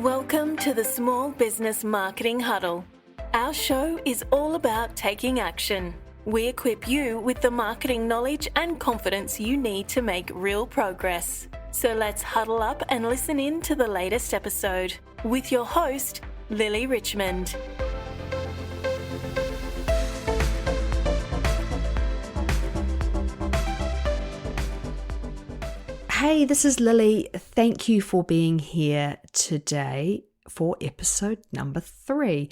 Welcome to the Small Business Marketing Huddle. Our show is all about taking action. We equip you with the marketing knowledge and confidence you need to make real progress. So let's huddle up and listen in to the latest episode with your host, Lily Richmond. Hey, this is Lily. Thank you for being here today for episode number 3.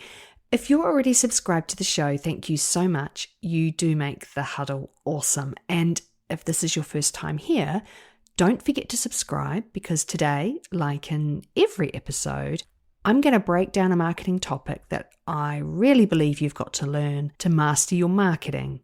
If you're already subscribed to the show, thank you so much. You do make the huddle awesome. And if this is your first time here, don't forget to subscribe because today, like in every episode, I'm going to break down a marketing topic that I really believe you've got to learn to master your marketing.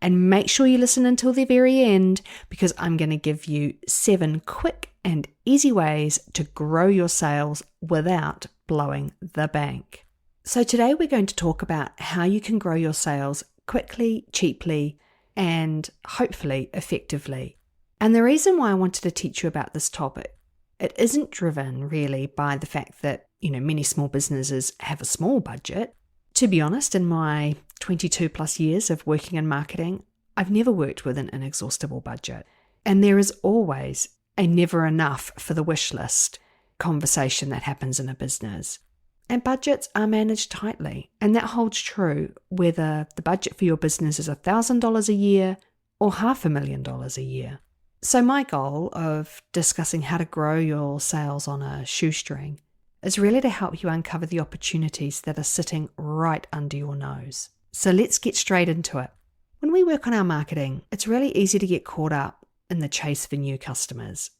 And make sure you listen until the very end because I'm going to give you 7 quick and easy ways to grow your sales without blowing the bank. So today we're going to talk about how you can grow your sales quickly, cheaply, and hopefully effectively. And the reason why I wanted to teach you about this topic, it isn't driven really by the fact that, many small businesses have a small budget. To be honest, in my 22 plus years of working in marketing, I've never worked with an inexhaustible budget. And there is always a never enough for the wish list conversation that happens in a business. And budgets are managed tightly. And that holds true whether the budget for your business is $1,000 a year or $500,000 a year. So my goal of discussing how to grow your sales on a shoestring is really to help you uncover the opportunities that are sitting right under your nose. So let's get straight into it. When we work on our marketing, it's really easy to get caught up in the chase for new customers.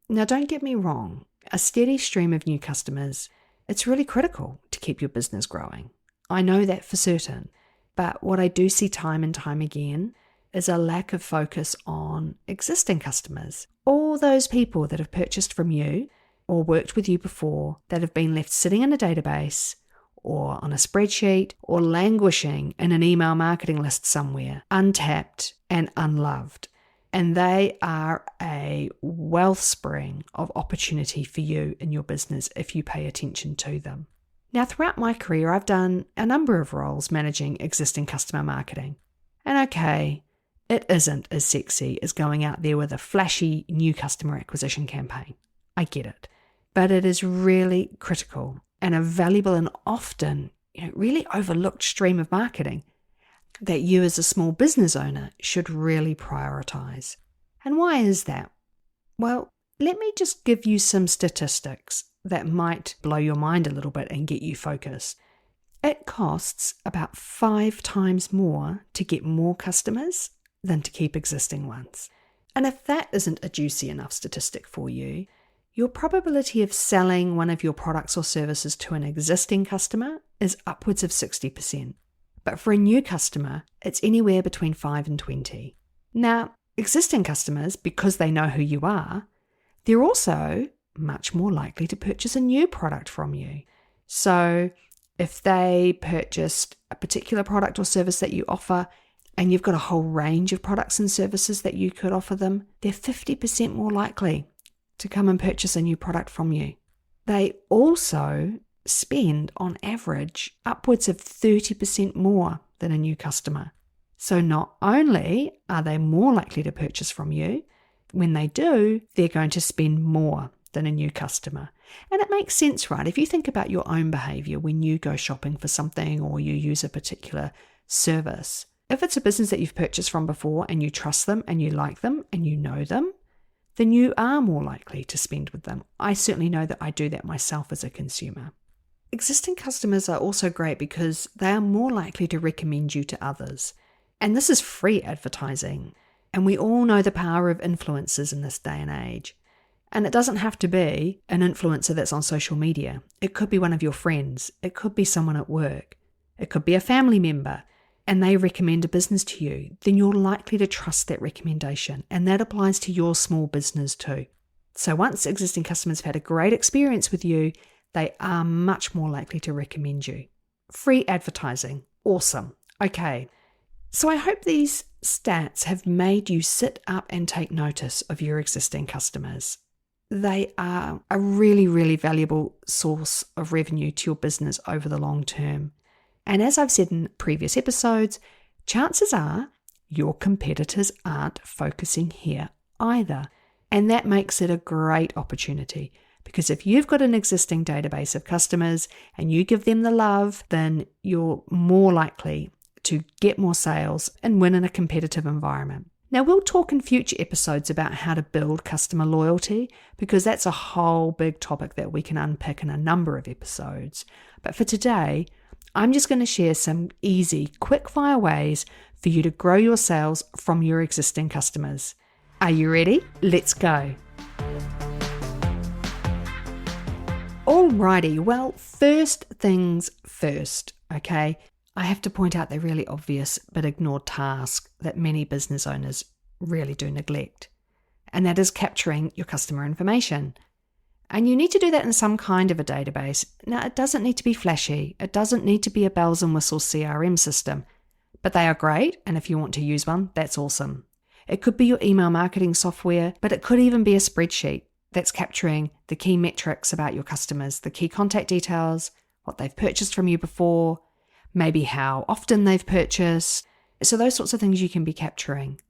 Now, don't get me wrong, a steady stream of new customers, it's really critical to keep your business growing. I know that for certain, but what I do see time and time again is a lack of focus on existing customers, all those people that have purchased from you or worked with you before that have been left sitting in a database or on a spreadsheet or languishing in an email marketing list somewhere, untapped and unloved. And they are a wellspring of opportunity for you in your business if you pay attention to them. Now, throughout my career, I've done a number of roles managing existing customer marketing. And okay, it isn't as sexy as going out there with a flashy new customer acquisition campaign. I get it. But it is really critical and a valuable and often, really overlooked stream of marketing that you as a small business owner should really prioritize. And why is that? Well, let me just give you some statistics that might blow your mind a little bit and get you focused. It costs about 5 times more to get more customers than to keep existing ones. And if that isn't a juicy enough statistic for you, your probability of selling one of your products or services to an existing customer is upwards of 60%. But for a new customer, it's anywhere between 5 and 20. Now, existing customers, because they know who you are, they're also much more likely to purchase a new product from you. So if they purchased a particular product or service that you offer, and you've got a whole range of products and services that you could offer them, they're 50% more likely to come and purchase a new product from you. They also spend, on average, upwards of 30% more than a new customer. So not only are they more likely to purchase from you, when they do, they're going to spend more than a new customer. And it makes sense, right? If you think about your own behavior when you go shopping for something or you use a particular service, if it's a business that you've purchased from before and you trust them and you like them and you know them, then you are more likely to spend with them. I certainly know that I do that myself as a consumer. Existing customers are also great because they are more likely to recommend you to others. And this is free advertising. And we all know the power of influencers in this day and age. And it doesn't have to be an influencer that's on social media. It could be one of your friends. It could be someone at work. It could be a family member. And they recommend a business to you, then you're likely to trust that recommendation. And that applies to your small business too. So once existing customers have had a great experience with you, they are much more likely to recommend you. Free advertising. Awesome. Okay. So I hope these stats have made you sit up and take notice of your existing customers. they are a really, really valuable source of revenue to your business over the long term. And as I've said in previous episodes, chances are your competitors aren't focusing here either. And that makes it a great opportunity, because if you've got an existing database of customers and you give them the love, then you're more likely to get more sales and win in a competitive environment. Now, we'll talk in future episodes about how to build customer loyalty, because that's a whole big topic that we can unpick in a number of episodes. But for today, I'm just going to share some easy, quick-fire ways for you to grow your sales from your existing customers. Are you ready? Let's go. Alrighty, well, first things first, okay? I have to point out the really obvious but ignored task that many business owners really do neglect, and that is capturing your customer information. And you need to do that in some kind of a database. Now, it doesn't need to be flashy. It doesn't need to be a bells and whistles CRM system, but they are great, and if you want to use one, that's awesome. It could be your email marketing software, but it could even be a spreadsheet that's capturing the key metrics about your customers, the key contact details, what they've purchased from you before, maybe how often they've purchased. So those sorts of things you can be capturing.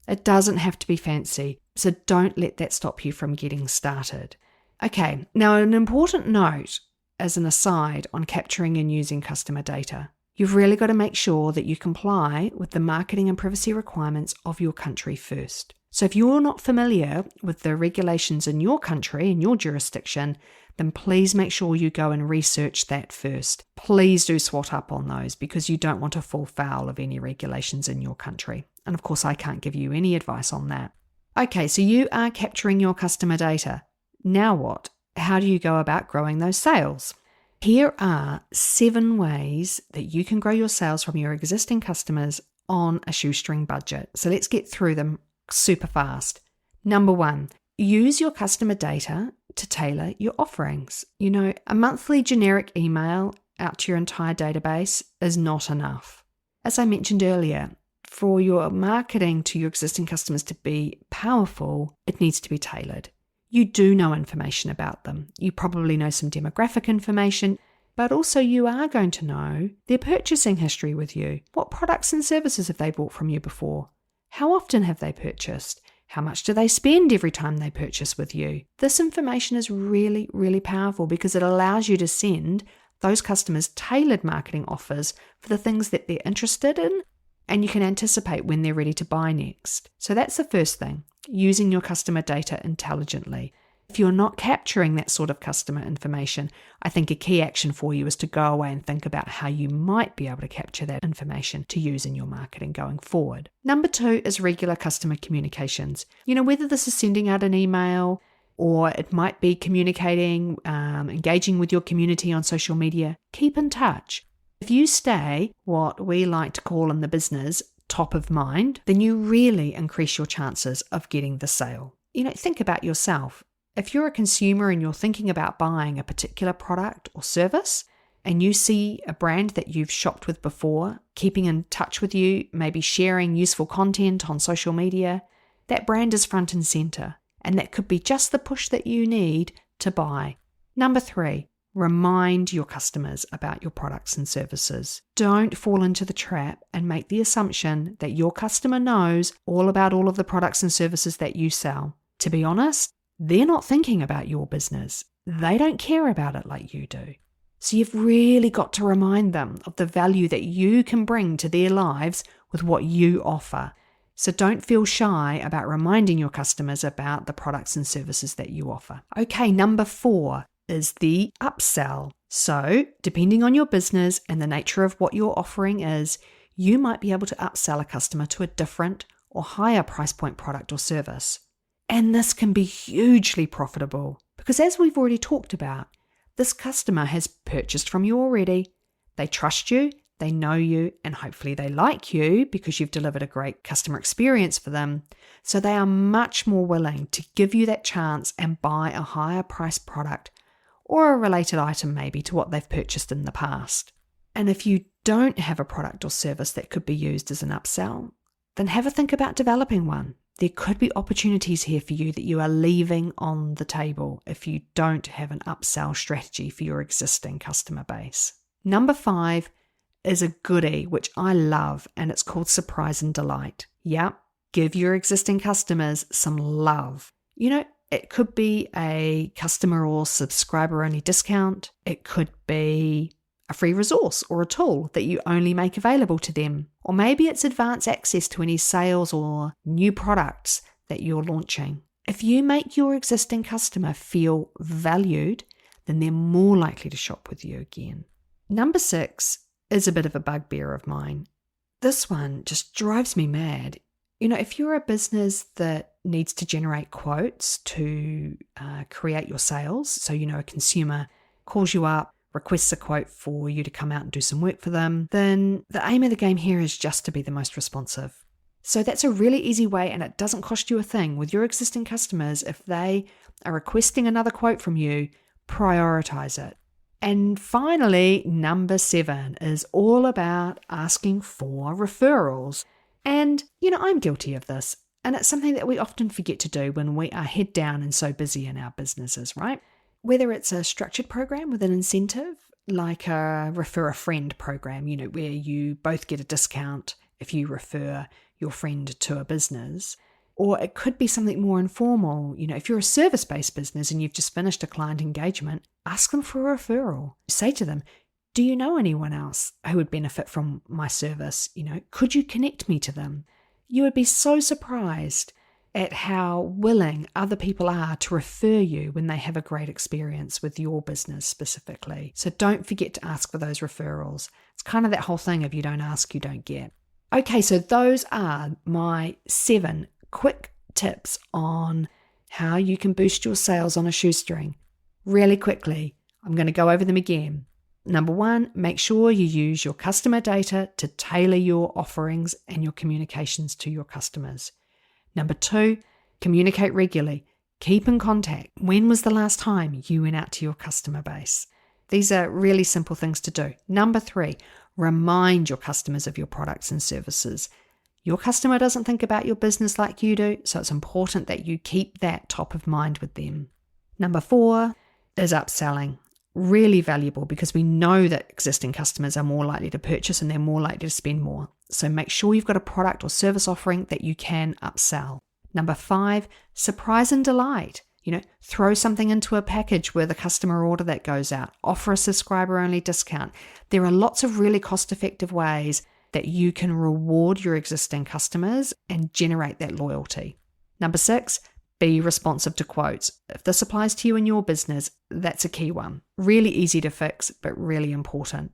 It doesn't have to be fancy, so don't let that stop you from getting started. Okay, now an important note as an aside on capturing and using customer data. You've really got to make sure that you comply with the marketing and privacy requirements of your country first. So if you're not familiar with the regulations in your country, in your jurisdiction, then please make sure you go and research that first. Please do SWOT up on those, because you don't want to fall foul of any regulations in your country. And of course, I can't give you any advice on that. Okay, so you are capturing your customer data. Now what? How do you go about growing those sales? Here are 7 ways that you can grow your sales from your existing customers on a shoestring budget. So let's get through them super fast. Number 1, use your customer data to tailor your offerings. You know, a monthly generic email out to your entire database is not enough. As I mentioned earlier, for your marketing to your existing customers to be powerful, it needs to be tailored. You do know information about them. You probably know some demographic information, but also you are going to know their purchasing history with you. What products and services have they bought from you before? How often have they purchased? How much do they spend every time they purchase with you? This information is really, really powerful, because it allows you to send those customers tailored marketing offers for the things that they're interested in, and you can anticipate when they're ready to buy next. So that's the first thing, using your customer data intelligently. If you're not capturing that sort of customer information, I think a key action for you is to go away and think about how you might be able to capture that information to use in your marketing going forward. Number 2 is regular customer communications. You know, whether this is sending out an email, or it might be communicating, engaging with your community on social media, keep in touch. If you stay what we like to call in the business top of mind, then you really increase your chances of getting the sale. You know, think about yourself. If you're a consumer and you're thinking about buying a particular product or service, and you see a brand that you've shopped with before, keeping in touch with you, maybe sharing useful content on social media, that brand is front and center, and that could be just the push that you need to buy. Number 3, remind your customers about your products and services. Don't fall into the trap and make the assumption that your customer knows all about all of the products and services that you sell. To be honest, they're not thinking about your business. They don't care about it like you do. So you've really got to remind them of the value that you can bring to their lives with what you offer. So don't feel shy about reminding your customers about the products and services that you offer. Okay, number 4 is the upsell. So depending on your business and the nature of what your offering is, you might be able to upsell a customer to a different or higher price point product or service. And this can be hugely profitable, because as we've already talked about, this customer has purchased from you already. They trust you, they know you, and hopefully they like you because you've delivered a great customer experience for them. So they are much more willing to give you that chance and buy a higher price product or a related item maybe to what they've purchased in the past. And if you don't have a product or service that could be used as an upsell, then have a think about developing one. There could be opportunities here for you that you are leaving on the table if you don't have an upsell strategy for your existing customer base. Number 5 is a goodie, which I love, and it's called surprise and delight. Yep, give your existing customers some love. It could be a customer or subscriber only discount. It could be a free resource or a tool that you only make available to them. Or maybe it's advanced access to any sales or new products that you're launching. If you make your existing customer feel valued, then they're more likely to shop with you again. Number 6 is a bit of a bugbear of mine. This one just drives me mad. If you're a business that needs to generate quotes to create your sales, so a consumer calls you up, requests a quote for you to come out and do some work for them, then the aim of the game here is just to be the most responsive. So that's a really easy way, and it doesn't cost you a thing. With your existing customers, if they are requesting another quote from you, prioritize it. And finally, number 7 is all about asking for referrals. And, I'm guilty of this. And it's something that we often forget to do when we are head down and so busy in our businesses, right? Whether it's a structured program with an incentive, like a refer a friend program, where you both get a discount if you refer your friend to a business. Or it could be something more informal. If you're a service-based business and you've just finished a client engagement, ask them for a referral. Say to them, do you know anyone else who would benefit from my service? Could you connect me to them? You would be so surprised at how willing other people are to refer you when they have a great experience with your business specifically. So don't forget to ask for those referrals. It's kind of that whole thing of you don't ask, you don't get. Okay, so those are my 7 quick tips on how you can boost your sales on a shoestring. Really quickly, I'm going to go over them again. Number 1, make sure you use your customer data to tailor your offerings and your communications to your customers. Number 2, communicate regularly. Keep in contact. When was the last time you went out to your customer base? These are really simple things to do. Number 3, remind your customers of your products and services. Your customer doesn't think about your business like you do, so it's important that you keep that top of mind with them. Number 4 is upselling. Really valuable because we know that existing customers are more likely to purchase and they're more likely to spend more. So make sure you've got a product or service offering that you can upsell. Number 5, surprise and delight. Throw something into a package with a customer order that goes out. Offer a subscriber only discount. There are lots of really cost-effective ways that you can reward your existing customers and generate that loyalty. Number 6, be responsive to quotes. If this applies to you in your business, that's a key one. Really easy to fix, but really important.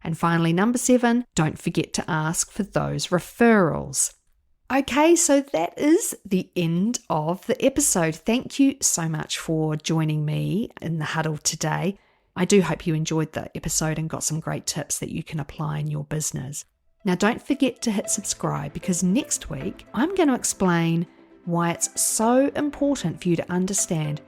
And finally, number 7, don't forget to ask for those referrals. Okay, so that is the end of the episode. Thank you so much for joining me in the huddle today. I do hope you enjoyed the episode and got some great tips that you can apply in your business. Now, don't forget to hit subscribe because next week I'm going to explain why it's so important for you to understand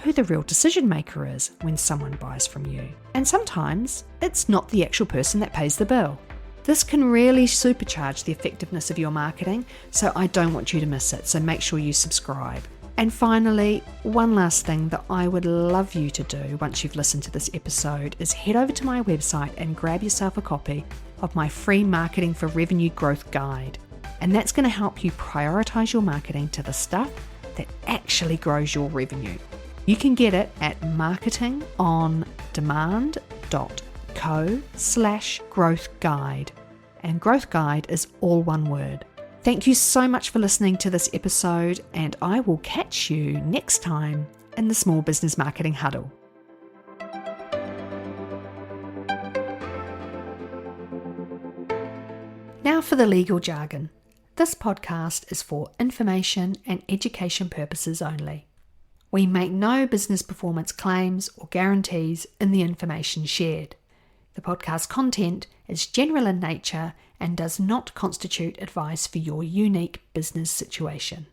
who the real decision maker is when someone buys from you. And sometimes it's not the actual person that pays the bill. This can really supercharge the effectiveness of your marketing, so I don't want you to miss it, so make sure you subscribe. And finally, one last thing that I would love you to do once you've listened to this episode is head over to my website and grab yourself a copy of my free Marketing for Revenue Growth Guide. And that's going to help you prioritize your marketing to the stuff that actually grows your revenue. You can get it at marketingondemand.co/growth guide. And growth guide is all one word. Thank you so much for listening to this episode, and I will catch you next time in the Small Business Marketing Huddle. Now for the legal jargon. This podcast is for information and education purposes only. We make no business performance claims or guarantees in the information shared. The podcast content is general in nature and does not constitute advice for your unique business situation.